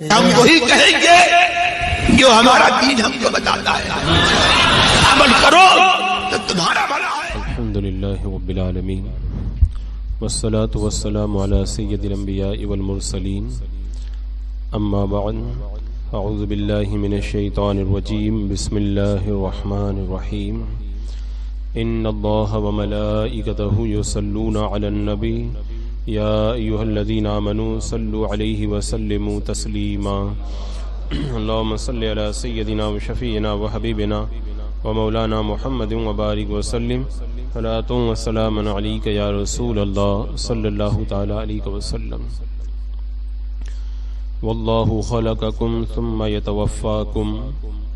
ہم وہی کہیں گے جو ہمارا دین ہم کو بتاتا ہے، عمل کرو تو تمہارا بھلا ہے۔ الحمدللہ رب العالمین والصلاة والسلام علی سید الانبیاء والمرسلین، اما بعد، اعوذ باللہ من الشیطان الرجیم، بسم اللہ الرحمن الرحیم، ان اللہ وملائکتہ یصلون علی النبی یا ایہا الذین آمنوا صلوا علیہ وسلموا تسلیما، اللہم صلی علی سیدنا وشفیعنا وحبیبنا ومولانا محمد وبارک وسلم، صلاۃ و سلام علیک یا رسول اللہ صلی اللہ تعالی علیہ وسلم۔ واللہ خلقکم ثم یتوفاکم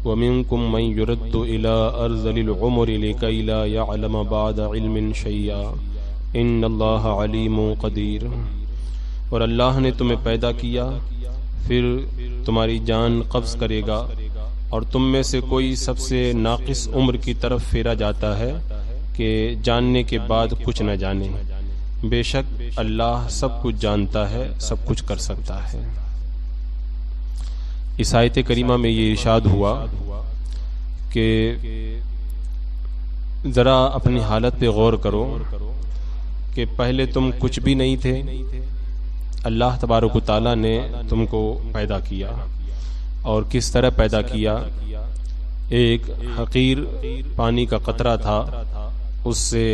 ومنکم من یرد الی ارذل العمر لکی لا یعلم بعد علم شیئا ان اللہ علیم قدیر۔ اور اللہ نے تمہیں پیدا کیا، پھر تمہاری جان قبض کرے گا، اور تم میں سے کوئی سب سے ناقص عمر کی طرف پھیرا جاتا ہے کہ جاننے کے بعد کچھ نہ جانے۔ بے شک اللہ سب کچھ جانتا ہے، سب کچھ کر سکتا ہے۔ اس آیت کریمہ میں یہ ارشاد ہوا کہ ذرا اپنی حالت پہ غور کرو کہ پہلے تم کچھ بھی نہیں تھے، اللہ تبارک و تعالیٰ نے تم کو پیدا کیا، اور کس طرح پیدا کیا؟ ایک حقیر پانی کا قطرہ تھا، اس سے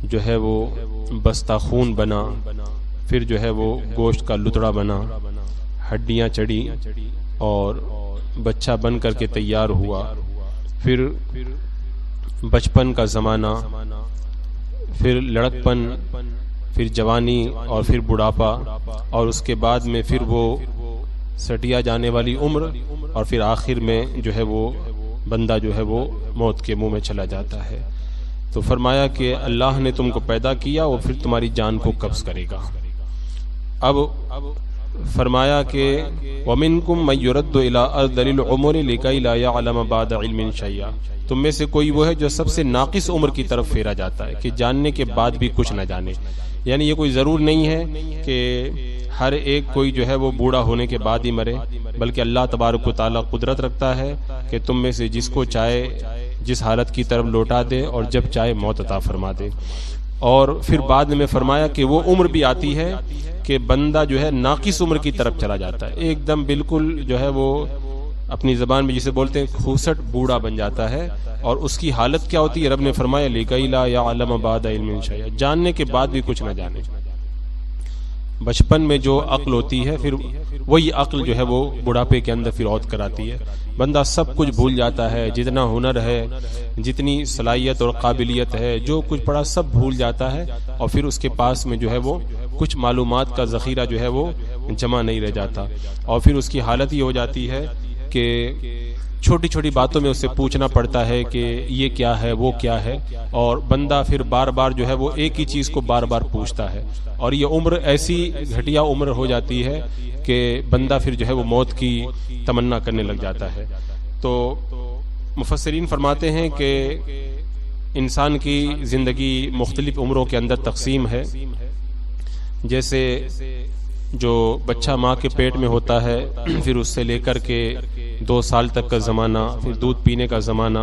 جو ہے وہ بستہ خون بنا، پھر جو ہے وہ گوشت کا لتڑا بنا، ہڈیاں چڑھی اور بچہ بن کر کے تیار ہوا۔ پھر بچپن کا زمانہ، پھر لڑکپن، پھر جوانی، اور پھر بڑھاپا، اور اس کے بعد میں پھر وہ سٹیا جانے والی عمر، اور پھر آخر میں جو ہے وہ بندہ جو ہے وہ موت کے منہ میں چلا جاتا ہے۔ تو فرمایا کہ اللہ نے تم کو پیدا کیا اور پھر تمہاری جان کو قبض کرے گا۔ اب فرمایا کہ وَمِنْكُمْ مَنْ يُرَدُّ إِلَىٰ أَرْذَلِ الْعُمُرِ لِكَيْ لَا يَعْلَمَ بَعْدَ عِلْمٍ شَيْئًا، تم میں سے کوئی وہ ہے جو سب سے ناقص عمر کی طرف پھیرا جاتا ہے کہ جاننے کے بعد بھی کچھ نہ جانے۔ یعنی یہ کوئی ضرور نہیں ہے کہ ہر ایک کوئی جو ہے وہ بوڑھا ہونے کے بعد ہی مرے، بلکہ اللہ تبارک و تعالیٰ قدرت رکھتا ہے کہ تم میں سے جس کو چاہے جس حالت کی طرف لوٹا دے اور جب چاہے موت عطا فرما دے۔ اور پھر بعد میں فرمایا کہ وہ عمر بھی آتی ہے کہ بندہ جو ہے ناقص عمر کی طرف چلا جاتا ہے، ایک دم بالکل جو ہے وہ اپنی زبان میں جسے بولتے ہیں کھوسٹ بوڑھا بن جاتا ہے، اور اس کی حالت کیا ہوتی ہے؟ رب نے فرمایا لِكَيْ لَا يَعْلَمَ بَعْدَ عِلْمٍ شَيْئًا، جاننے کے بعد بھی کچھ نہ جانے۔ بچپن میں جو عقل ہوتی ہے پھر وہی عقل جو ہے وہ بڑھاپے کے اندر پھر عود کراتی ہے، بندہ سب کچھ بھول جاتا ہے، جتنا ہنر ہے، جتنی صلاحیت اور قابلیت ہے، جو کچھ پڑھا سب بھول جاتا ہے، اور پھر اس کے پاس میں جو ہے وہ کچھ معلومات کا ذخیرہ جو ہے وہ جمع نہیں رہ جاتا، اور پھر اس کی حالت یہ ہو جاتی ہے کہ چھوٹی چھوٹی باتوں میں اس سے پوچھنا پڑتا ہے کہ یہ کیا ہے، وہ کیا ہے، اور بندہ پھر بار بار جو ہے وہ ایک ہی چیز کو بار بار پوچھتا ہے، اور یہ عمر ایسی گھٹیا عمر ہو جاتی ہے کہ بندہ پھر جو ہے وہ موت کی تمنا کرنے لگ جاتا ہے۔ تو مفسرین فرماتے ہیں کہ انسان کی زندگی مختلف عمروں کے اندر تقسیم ہے، جیسے جو بچہ ماں کے پیٹ میں ہوتا ہے، پھر اس سے لے کر کے 2 سال تک کا زمانہ، پھر دودھ پینے کا زمانہ،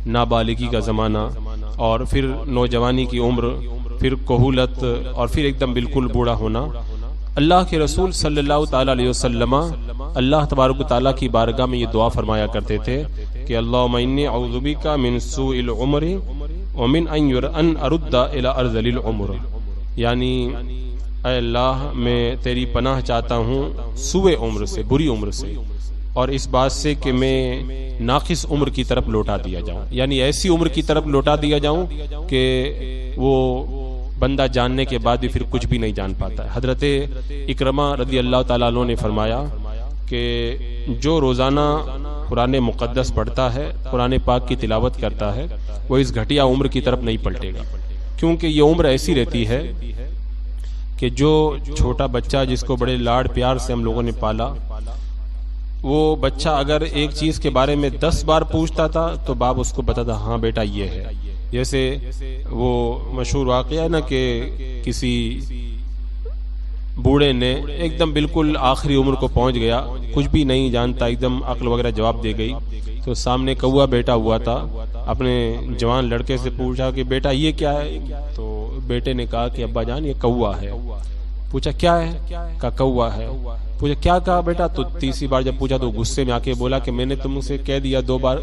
نابالغی کا زمانہ، اور پھر نوجوانی کی عمر، پھر کہولت، اور پھر ایک دم بالکل بوڑھا ہونا۔ اللہ کے رسول صلی اللہ تعالیٰ علیہ وسلم اللہ تبارک و تعالیٰ کی بارگاہ میں یہ دعا فرمایا کرتے تھے کہ اللہم انی اعوذ بک من سوء العمر ومن ان ارد الی ارذل العمر، یعنی اے اللہ میں تیری پناہ چاہتا ہوں سوء عمر سے، بری عمر سے، اور اس بات سے کہ میں ناقص عمر کی طرف لوٹا دیا جاؤں، یعنی ایسی عمر کی طرف لوٹا دیا جاؤں کہ وہ بندہ جاننے کے بعد بھی پھر کچھ بھی نہیں جان پاتا ہے۔ حضرت اکرمہ رضی اللہ تعالیٰ عنہ نے فرمایا کہ جو روزانہ قرآن مقدس پڑھتا ہے، قرآن پاک کی تلاوت کرتا ہے، وہ اس گھٹیا عمر کی طرف نہیں پلٹے گا، کیونکہ یہ عمر ایسی رہتی ہے کہ جو چھوٹا بچہ جس کو بڑے لاڈ پیار سے ہم لوگوں نے پالا، وہ بچہ اگر ایک چیز کے بارے میں 10 بار پوچھتا تھا تو باپ اس کو بتاتا ہاں بیٹا یہ ہے۔ جیسے وہ مشہور واقعہ ہے نا کہ کسی بوڑھے نے ایک دم بالکل آخری عمر کو پہنچ گیا, کچھ بھی نہیں جانتا, ایک دم عقل وغیرہ جواب دے گئی. تو سامنے کوا بیٹا ہوا تھا, اپنے جوان لڑکے سے پوچھا کہ بیٹا یہ کیا ہے؟ تو بیٹے نے کہا کہ ابا جان یہ کوا ہے. پوچھا کیا ہے؟ کہا کوا ہے. پوچھا کیا کہا بیٹا؟ تو تیسری بار جب پوچھا تو غصے میں آ کے بولا کہ میں نے تم سے کہہ دیا 2 بار,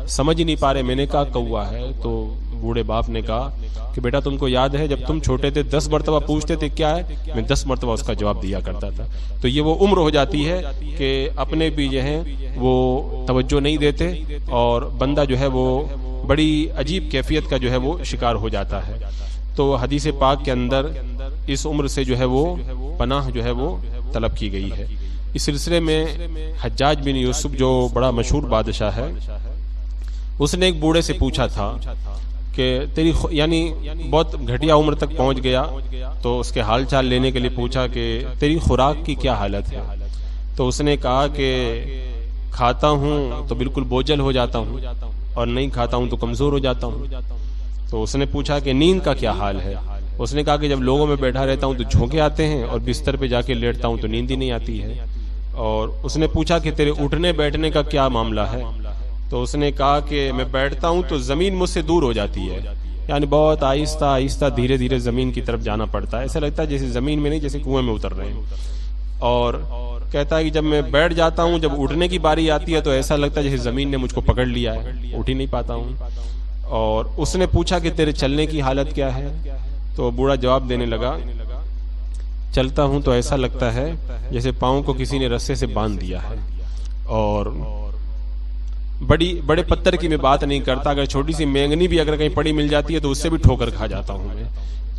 سمجھ ہی نہیں پا رہے, میں نے کہا کوا ہے. تو بوڑھے باپ نے کہا کہ بیٹا تم کو یاد ہے جب تم چھوٹے تھے 10 مرتبہ پوچھتے تھے کیا ہے, میں 10 مرتبہ اس کا جواب دیا کرتا تھا. تو یہ وہ عمر ہو جاتی ہے کہ اپنے بھی جو ہیں وہ توجہ نہیں دیتے, اور بندہ جو ہے وہ بڑی عجیب کیفیت کا جو ہے وہ شکار ہو جاتا ہے. تو حدیث پاک کے اندر اس عمر سے جو ہے وہ پناہ جو ہے وہ طلب کی گئی ہے. اس سلسلے میں حجاج بن یوسف جو بڑا مشہور بادشاہ ہے, اس نے ایک بوڑھے سے پوچھا تھا کہ تیری یعنی بہت گھٹیا عمر تک پہنچ گیا, تو اس کے حال چال لینے کے لیے پوچھا کہ تیری خوراک کی کیا حالت ہے؟ تو اس نے کہا کہ کھاتا ہوں تو بالکل بوجھل ہو جاتا ہوں, اور نہیں کھاتا ہوں تو کمزور ہو جاتا ہوں. تو اس نے پوچھا کہ نیند کا کیا حال ہے؟ اس نے کہا کہ جب لوگوں میں بیٹھا رہتا ہوں تو جھونکے آتے ہیں, اور بستر پہ جا کے لیٹتا ہوں تو نیند ہی نہیں آتی ہے. اور اس نے پوچھا کہ تیرے اٹھنے بیٹھنے کا کیا معاملہ ہے؟ تو اس نے کہا کہ میں بیٹھتا ہوں تو زمین مجھ سے دور ہو جاتی ہے, یعنی بہت آہستہ آہستہ دھیرے دھیرے زمین کی طرف جانا پڑتا ہے, ایسا لگتا ہے جیسے زمین میں نہیں, جیسے کنویں میں اتر رہے ہیں. اور کہتا ہے کہ جب میں بیٹھ جاتا ہوں, جب اٹھنے کی باری آتی ہے تو ایسا لگتا ہے جیسے زمین نے مجھ کو پکڑ لیا ہے, اٹھ ہی نہیں پاتا ہوں. اور اس نے پوچھا کہ تیرے چلنے کی حالت کیا ہے؟ تو بوڑھا جواب دینے لگا, چلتا ہوں تو ایسا لگتا ہے جیسے پاؤں کو کسی نے رسے سے باندھ دیا ہے, اور بڑے پتھر کی میں بات نہیں کرتا, اگر چھوٹی سی مینگنی بھی اگر کہیں پڑی مل جاتی ہے تو اس سے بھی ٹھوکر کھا جاتا ہوں میں.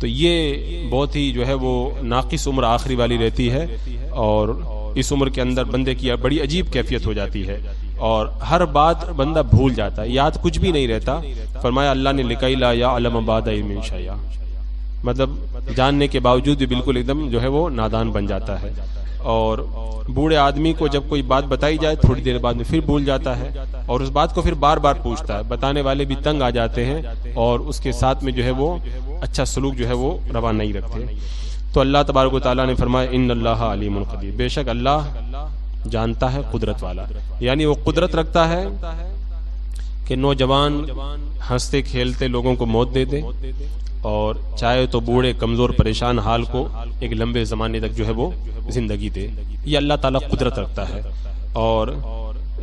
تو یہ بہت ہی جو ہے وہ ناقص عمر آخری والی رہتی ہے, اور اس عمر کے اندر بندے کی بڑی عجیب کیفیت ہو جاتی ہے, اور ہر بات بندہ بھول جاتا ہے, یاد کچھ بھی نہیں رہتا. فرمایا اللہ نے لکھا لا یعلم بعد علم شیئا, مطلب جاننے کے باوجود بھی بالکل ایک دم جو ہے وہ نادان بن جاتا ہے. اور بوڑھے آدمی کو جب کوئی بات بتائی جائے تھوڑی دیر بعد میں پھر بھول جاتا ہے, اور اس بات کو پھر بار بار پوچھتا ہے. بتانے والے بھی تنگ آ جاتے ہیں, اور اس کے ساتھ میں جو ہے وہ اچھا سلوک جو ہے وہ روا نہیں رکھتے. تو اللہ تبارک و تعالیٰ نے فرمایا ان اللہ علیم قدیر, بے شک اللہ جانتا ہے, قدرت والا, یعنی وہ قدرت رکھتا ہے کہ نوجوان ہنستے کھیلتے لوگوں کو موت دے دے, اور چاہے تو بوڑھے کمزور پریشان حال کو ایک لمبے زمانے تک جو ہے وہ زندگی دے. یہ اللہ تعالیٰ قدرت رکھتا ہے, اور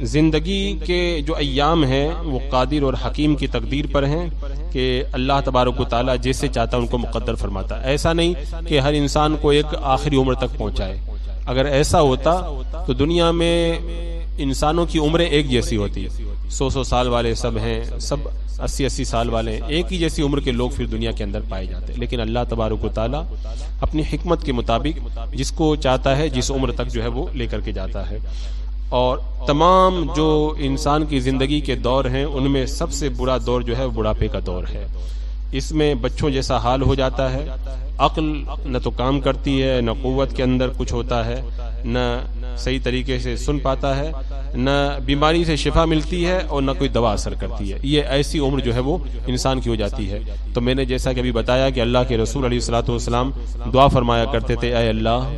زندگی کے جو ایام ہیں وہ قادر اور حکیم کی تقدیر پر ہیں کہ اللہ تبارک و تعالیٰ جیسے چاہتا ہے ان کو مقدر فرماتا ہے. ایسا نہیں کہ ہر انسان کو ایک آخری عمر تک پہنچائے. اگر ایسا ہوتا تو دنیا میں انسانوں کی عمریں ایک جیسی ہوتی, 100 سال والے سب ہیں, سب 80 سال والے ہیں, ایک ہی جیسی عمر کے لوگ پھر دنیا کے اندر پائے جاتے ہیں. لیکن اللہ تبارک و تعالیٰ اپنی حکمت کے مطابق جس کو چاہتا ہے جس عمر تک جو ہے وہ لے کر کے جاتا ہے. اور تمام جو انسان کی زندگی کے دور ہیں ان میں سب سے برا دور جو ہے وہ بڑھاپے کا دور ہے. اس میں بچوں جیسا حال ہو جاتا ہے, عقل نہ تو کام کرتی ہے, نہ قوت کے اندر کچھ ہوتا ہے, نہ صحیح طریقے سے سن پاتا ہے, نہ بیماری سے شفا ملتی ہے, اور نہ کوئی دوا اثر کرتی ہے. یہ ایسی عمر جو ہے وہ انسان کی ہو جاتی ہے. تو میں نے جیسا کہ ابھی بتایا کہ اللہ کے رسول علیہ الصلوۃ والسلام دعا فرمایا کرتے تھے, اے اللہ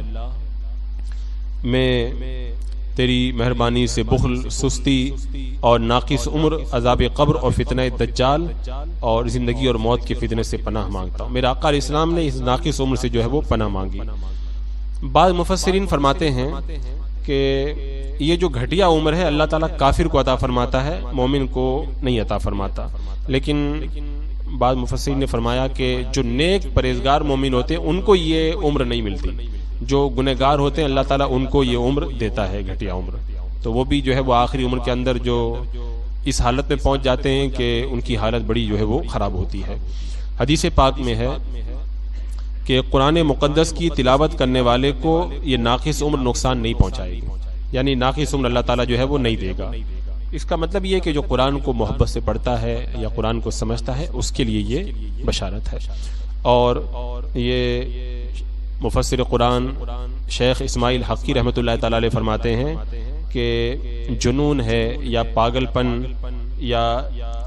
میں تیری مہربانی سے بخل, سستی اور ناقص عمر, عذاب قبر اور فتنہ دجال اور زندگی اور موت کے فتنے سے پناہ مانگتا ہوں. میرا آقا علیہ السلام نے اس ناقص عمر سے جو ہے وہ پناہ مانگی. بعض مفسرین فرماتے ہیں کہ یہ جو گھٹیا عمر ہے اللہ تعالیٰ کافر کو عطا فرماتا ہے, مومن کو نہیں عطا فرماتا. لیکن بعض مفسرین نے فرمایا کہ جو نیک پرہیزگار مومن ہوتے ہیں ان کو یہ عمر نہیں ملتی, جو گنہگار ہوتے ہیں اللہ تعالیٰ ان کو یہ عمر دیتا ہے, گھٹیا عمر. تو وہ بھی جو ہے وہ آخری عمر کے اندر جو اس حالت میں پہنچ جاتے ہیں کہ ان کی حالت بڑی جو ہے وہ خراب ہوتی ہے. حدیث پاک میں ہے کہ قرآن مقدس کی تلاوت کرنے والے کو یہ ناقص عمر نقصان نہیں پہنچائے گی, یعنی ناقص عمر اللہ تعالیٰ جو ہے وہ نہیں دے گا. اس کا مطلب یہ کہ جو قرآن کو محبت سے پڑھتا ہے یا قرآن کو سمجھتا ہے اس کے لیے یہ بشارت ہے. اور یہ مفسر قرآن شیخ اسماعیل حقی رحمۃ اللہ تعالی علیہ فرماتے ہیں کہ جنون ہے یا پاگل پن یا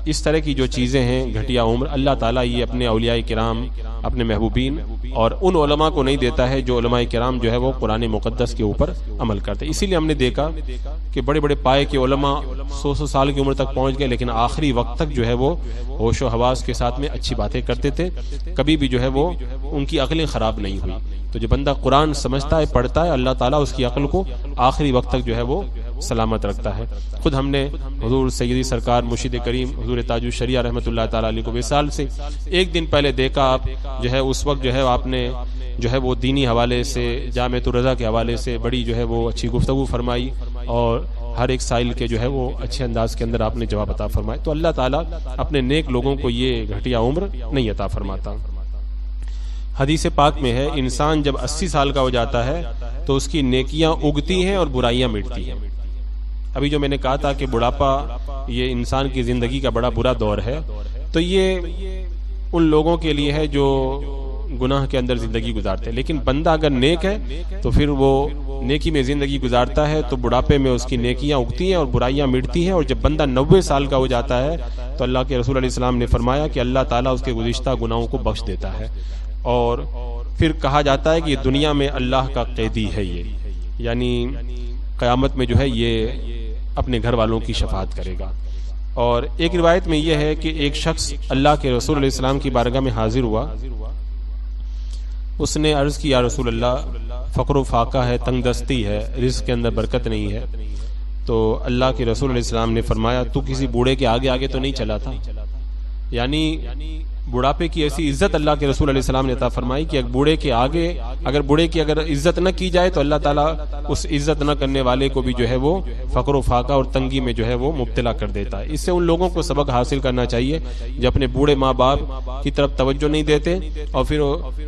اس طرح کی جو چیزیں ہیں گھٹیا عمر، اللہ تعالیٰ یہ اپنے اولیاء کرام، اپنے محبوبین اور ان علماء کو نہیں دیتا ہے جو علماء کرام جو ہے وہ قرآن مقدس کے اوپر عمل کرتے. اسی لیے ہم نے دیکھا کہ بڑے بڑے پائے کے علماء 100 سال کی عمر تک پہنچ گئے، لیکن آخری وقت تک جو ہے وہ ہوش و حواس کے ساتھ میں اچھی باتیں کرتے تھے، کبھی بھی جو ہے وہ ان کی عقلیں خراب نہیں ہوئی. تو جو بندہ قرآن سمجھتا ہے، پڑھتا ہے، اللہ تعالیٰ اس کی عقل کو آخری وقت تک جو ہے وہ سلامت رکھتا ہے. خود ہم نے حضور سیدی سرکار مرشد کریم حضور تاج الشریعہ رحمۃ اللہ تعالیٰ علیہ کو وصال سے ایک دن پہلے دیکھا. آپ جو ہے اس وقت جو ہے آپ نے جو ہے وہ دینی حوالے سے، جامعۃ الرضا کے حوالے سے بڑی جو ہے وہ اچھی گفتگو فرمائی اور ہر ایک سائل کے جو ہے وہ اچھے انداز کے اندر آپ نے جواب عطا فرمائے. تو اللہ تعالیٰ اپنے نیک لوگوں کو یہ گھٹیا عمر نہیں عطا فرماتا. حدیث پاک میں ہے انسان جب 80 سال کا ہو جاتا ہے تو اس کی نیکیاں اگتی ہیں اور برائیاں مٹتی ہیں. ابھی جو میں نے کہا تھا کہ بڑھاپا یہ انسان کی زندگی کا بڑا برا دور ہے، تو یہ ان لوگوں کے لیے ہے جو گناہ کے اندر زندگی گزارتے ہیں. لیکن بندہ اگر نیک ہے تو پھر وہ نیکی میں زندگی گزارتا ہے تو بڑھاپے میں اس کی نیکیاں اگتی ہیں اور برائیاں مٹتی ہیں. اور جب بندہ 90 سال کا ہو جاتا ہے تو اللہ کے رسول علیہ السلام نے فرمایا کہ اللہ تعالیٰ اس کے گزشتہ گناہوں کو بخش دیتا ہے. اور پھر کہا جاتا ہے کہ یہ دنیا میں اللہ کا قیدی ہے، یہ یعنی قیامت میں جو ہے یہ اپنے گھر والوں کی شفاعت کرے گا. اور ایک روایت میں یہ ہے کہ ایک شخص اللہ کے رسول علیہ السلام کی بارگاہ میں حاضر ہوا. اس نے عرض کی یا رسول اللہ، فقر و فاقہ ہے، تنگ دستی ہے، رزق کے اندر برکت نہیں ہے. تو اللہ کے رسول علیہ السلام نے فرمایا تو کسی بوڑھے کے آگے آگے تو نہیں چلا تھا. یعنی بڑھاپے کی ایسی عزت اللہ کے رسول علیہ السلام نے عطا فرمائی کہ بوڑھے کے آگے اگر بوڑھے کی اگر عزت نہ کی جائے تو اللہ تعالیٰ اس عزت نہ کرنے والے کو بھی جو ہے وہ فقر و فاقہ اور تنگی میں جو ہے وہ مبتلا کر دیتا ہے. اس سے ان لوگوں کو سبق حاصل کرنا چاہیے جو اپنے بوڑھے ماں باپ کی طرف توجہ نہیں دیتے اور پھر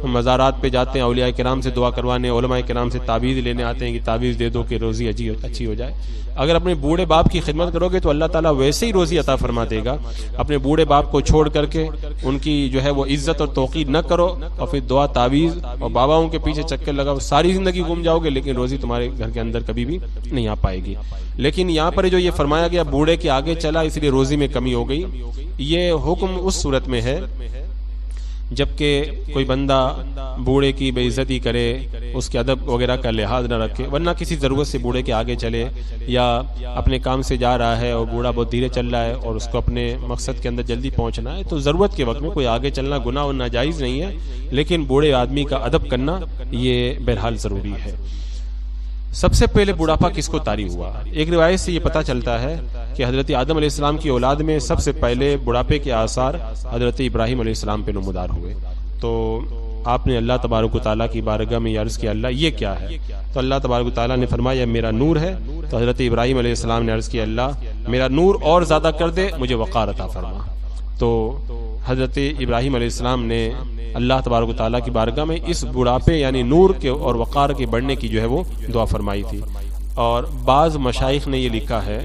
مزارات پہ جاتے ہیں اولیاء کرام سے دعا کروانے، علماء کرام سے تعویذ لینے آتے ہیں کہ تعویذ دے دو کہ روزی اچھی ہو جائے. اگر اپنے بوڑھے باپ کی خدمت کرو گے تو اللہ تعالیٰ ویسے ہی روزی عطا فرما دے گا. اپنے بوڑھے باپ کو چھوڑ کر کے ان کی جو ہے وہ عزت اور توقیر نہ کرو اور پھر دعا تعویذ اور باباؤں کے پیچھے چکر لگاؤ، ساری زندگی گم جاؤ گے لیکن روزی تمہارے گھر کے اندر کبھی بھی نہیں آ پائے گی. لیکن یہاں پر جو یہ فرمایا گیا بوڑھے کے آگے چلا اس لیے روزی میں کمی ہو گئی، یہ حکم اس صورت میں ہے جبکہ کوئی بندہ بوڑھے کی بے عزتی کرے، اس کے ادب وغیرہ کا لحاظ نہ رکھے، ورنہ کسی ضرورت سے بوڑھے کے آگے چلے یا اپنے کام سے جا رہا ہے اور بوڑھا بہت دھیرے چل رہا ہے اور اس کو اپنے مقصد کے اندر جلدی پہنچنا ہے تو ضرورت کے وقت میں کوئی آگے چلنا گناہ اور ناجائز نہیں ہے، لیکن بوڑھے آدمی کا ادب کرنا یہ بہرحال ضروری ہے. سب سے پہلے بڑھاپا کس کو طاری ہوا؟ ایک روایت سے یہ پتہ چلتا ہے کہ حضرت آدم علیہ السلام کی اولاد میں سب سے پہلے بڑھاپے کے آثار حضرت ابراہیم علیہ السلام پہ نمودار ہوئے. تو آپ نے اللہ تبارک و تعالیٰ کی بارگاہ میں عرض کیا اللہ یہ کیا ہے؟ تو اللہ تبارک و تعالیٰ نے فرمایا میرا نور ہے. تو حضرت ابراہیم علیہ السلام نے عرض کیا اللہ میرا نور اور زیادہ کر دے، مجھے وقار عطا فرما. تو حضرت ابراہیم علیہ السلام نے اللہ تبارک و تعالیٰ کی بارگاہ میں اس بڑھاپے یعنی نور کے اور وقار کے بڑھنے کی جو ہے وہ دعا فرمائی تھی. اور بعض مشائخ نے یہ لکھا ہے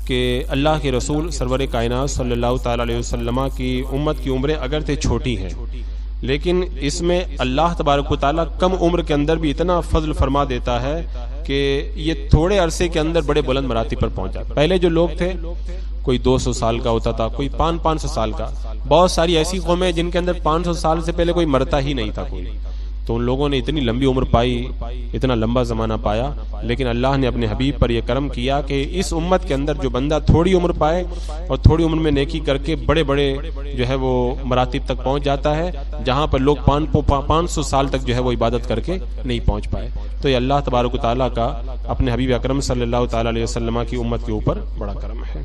کہ اللہ کے رسول سرور کائنات صلی اللہ تعالی علیہ وسلم کی امت کی عمریں اگرچہ چھوٹی ہیں لیکن اس میں اللہ تبارک و تعالیٰ کم عمر کے اندر بھی اتنا فضل فرما دیتا ہے کہ یہ تھوڑے عرصے کے اندر بڑے بلند مراتب پر پہنچا. پہلے جو لوگ تھے کوئی 200 سال کا ہوتا تھا، کوئی 500 سال کا. بہت ساری ایسی قومیں جن کے اندر 500 سال سے پہلے کوئی مرتا ہی نہیں تھا کوئی. تو ان لوگوں نے اتنی لمبی عمر پائی، اتنا لمبا زمانہ پایا، لیکن اللہ نے اپنے حبیب پر یہ کرم کیا کہ اس امت کے اندر جو بندہ تھوڑی عمر پائے اور تھوڑی عمر میں نیکی کر کے بڑے بڑے جو ہے وہ مراتب تک پہنچ جاتا ہے جہاں پر لوگ 500 سال تک جو ہے وہ عبادت کر کے نہیں پہنچ پائے. تو یہ اللہ تبارک و تعالیٰ کا اپنے حبیب اکرم صلی اللہ تعالی علیہ وسلم کی امت کے اوپر بڑا کرم ہے.